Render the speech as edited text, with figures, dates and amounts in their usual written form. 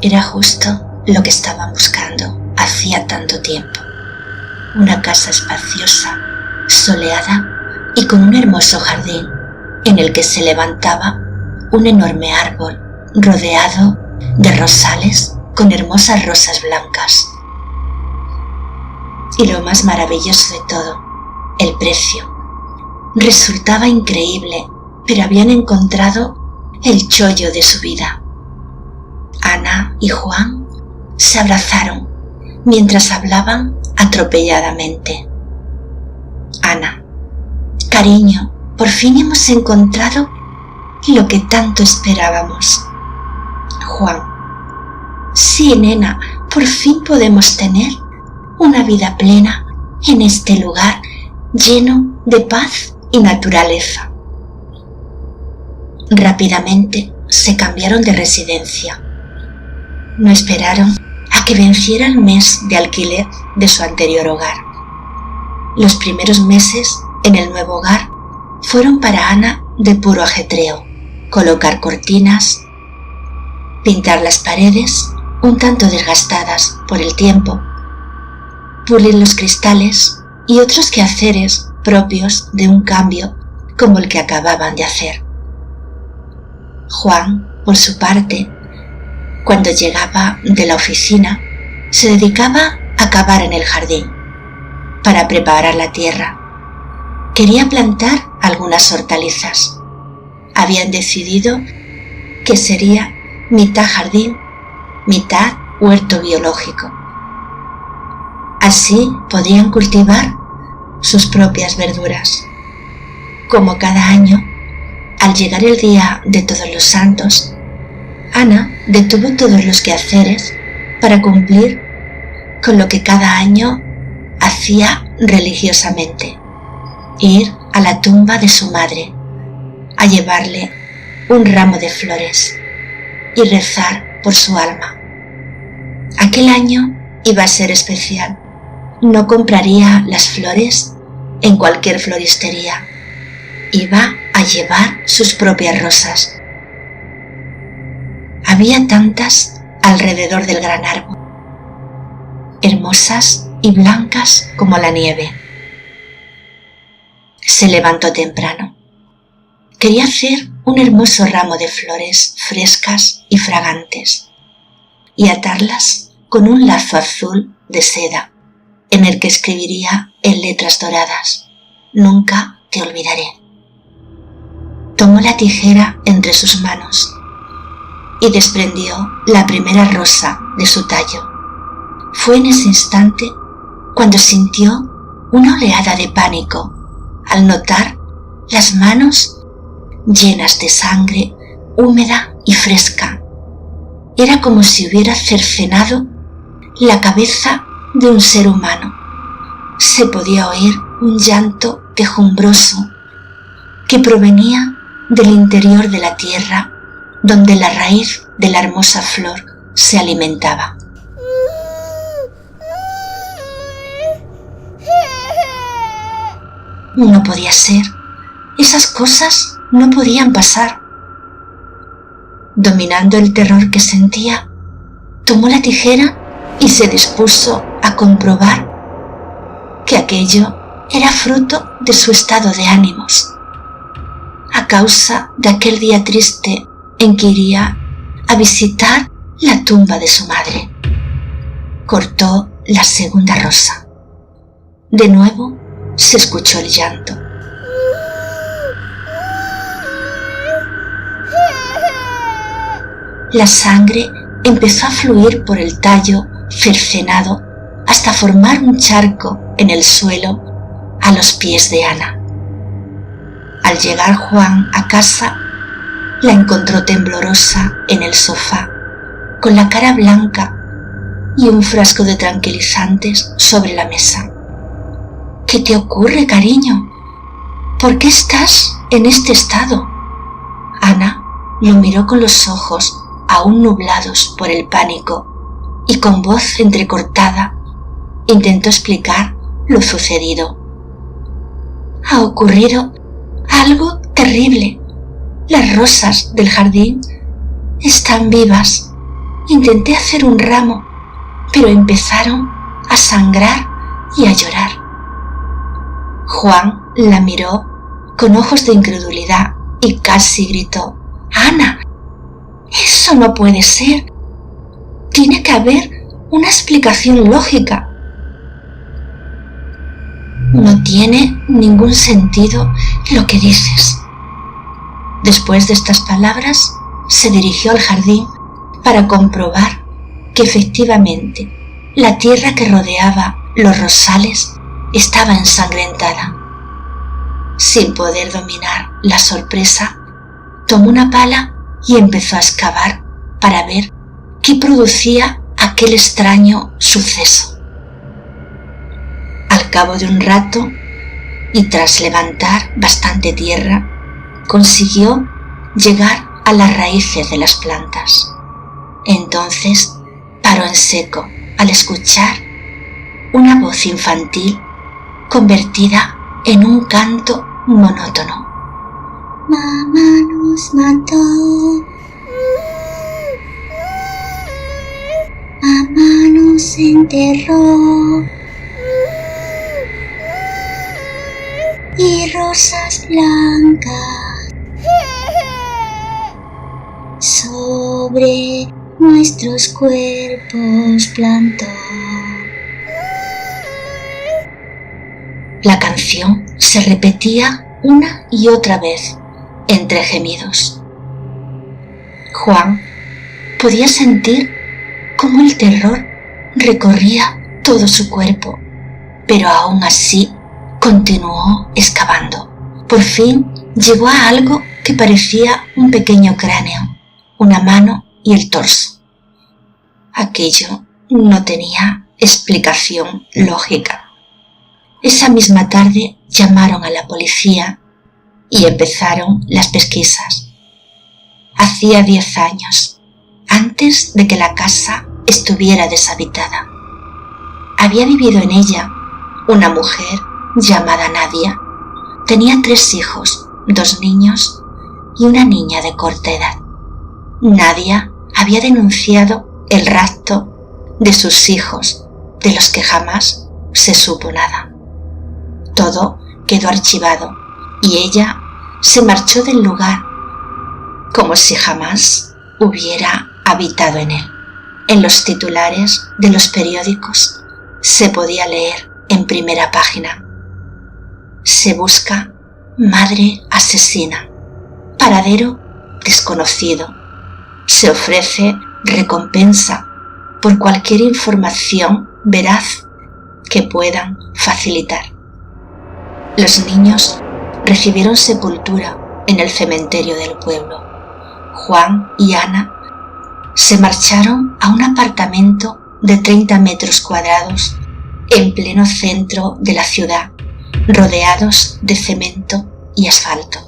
Era justo lo que estaban buscando hacía tanto tiempo. Una casa espaciosa, soleada y con un hermoso jardín en el que se levantaba un enorme árbol rodeado de rosales con hermosas rosas blancas. Y lo más maravilloso de todo, el precio. Resultaba increíble, pero habían encontrado el chollo de su vida. Ana y Juan se abrazaron mientras hablaban atropelladamente. Ana: cariño, por fin hemos encontrado lo que tanto esperábamos. Juan: sí, nena, por fin podemos tener una vida plena en este lugar lleno de paz y naturaleza. Rápidamente se cambiaron de residencia. No esperaron a que venciera el mes de alquiler de su anterior hogar. Los primeros meses en el nuevo hogar fueron para Ana de puro ajetreo: colocar cortinas, pintar las paredes un tanto desgastadas por el tiempo, pulir los cristales y otros quehaceres propios de un cambio como el que acababan de hacer. Juan, por su parte, cuando llegaba de la oficina, se dedicaba a cavar en el jardín para preparar la tierra. Quería plantar algunas hortalizas. Habían decidido que sería mitad jardín, mitad huerto biológico. Así podrían cultivar sus propias verduras. Como cada año, al llegar el día de Todos los Santos, Ana detuvo todos los quehaceres para cumplir con lo que cada año hacía religiosamente: ir a la tumba de su madre, a llevarle un ramo de flores y rezar por su alma. Aquel año iba a ser especial. No compraría las flores en cualquier floristería. Iba a llevar sus propias rosas. Había tantas alrededor del gran árbol, hermosas y blancas como la nieve. Se levantó temprano. Quería hacer un hermoso ramo de flores frescas y fragantes y atarlas con un lazo azul de seda en el que escribiría en letras doradas: nunca te olvidaré. Tomó la tijera entre sus manos y desprendió la primera rosa de su tallo. Fue en ese instante cuando sintió una oleada de pánico al notar las manos llenas de sangre húmeda y fresca. Era como si hubiera cercenado la cabeza de un ser humano. Se podía oír un llanto quejumbroso que provenía del interior de la tierra donde la raíz de la hermosa flor se alimentaba. No podía ser. Esas cosas no podían pasar. Dominando el terror que sentía, tomó la tijera y se dispuso a comprobar que aquello era fruto de su estado de ánimos, a causa de aquel día triste en que iría a visitar la tumba de su madre. Cortó la segunda rosa. De nuevo se escuchó el llanto. La sangre empezó a fluir por el tallo cercenado hasta formar un charco en el suelo a los pies de Ana. Al llegar Juan a casa, la encontró temblorosa en el sofá, con la cara blanca y un frasco de tranquilizantes sobre la mesa. ¿Qué te ocurre, cariño? ¿Por qué estás en este estado? Ana lo miró con los ojos aún nublados por el pánico y con voz entrecortada intentó explicar lo sucedido. Ha ocurrido algo terrible. Las rosas del jardín están vivas Intenté hacer un ramo, pero empezaron a sangrar y a llorar. Juan la miró con ojos de incredulidad y casi gritó: «Ana, eso no puede ser. Tiene que haber una explicación lógica». «No tiene ningún sentido lo que dices». Después de estas palabras, se dirigió al jardín para comprobar que efectivamente la tierra que rodeaba los rosales estaba ensangrentada. Sin poder dominar la sorpresa, tomó una pala y empezó a excavar para ver qué producía aquel extraño suceso. Al cabo de un rato, y tras levantar bastante tierra, consiguió llegar a las raíces de las plantas. Entonces paró en seco al escuchar una voz infantil convertida en un canto monótono. «Mamá nos mató, mamá nos enterró, y rosas blancas sobre nuestros cuerpos plantó». La canción se repetía una y otra vez, entre gemidos. Juan podía sentir cómo el terror recorría todo su cuerpo, pero aún así continuó excavando. Por fin llegó a algo que parecía un pequeño cráneo, una mano y el torso. Aquello no tenía explicación lógica. Esa misma tarde llamaron a la policía y empezaron las pesquisas. Hacía 10 años, antes de que la casa estuviera deshabitada. Había vivido en ella una mujer llamada Nadia. Tenía 3 hijos, 2 niños y una niña de corta edad. Nadia había denunciado el rapto de sus hijos, de los que jamás se supo nada. Todo quedó archivado y ella se marchó del lugar como si jamás hubiera habitado en él. En los titulares de los periódicos se podía leer en primera página: «Se busca madre asesina, paradero desconocido. Se ofrece recompensa por cualquier información veraz que puedan facilitar». Los niños recibieron sepultura en el cementerio del pueblo. Juan y Ana se marcharon a un apartamento de 30 metros cuadrados en pleno centro de la ciudad, rodeados de cemento y asfalto.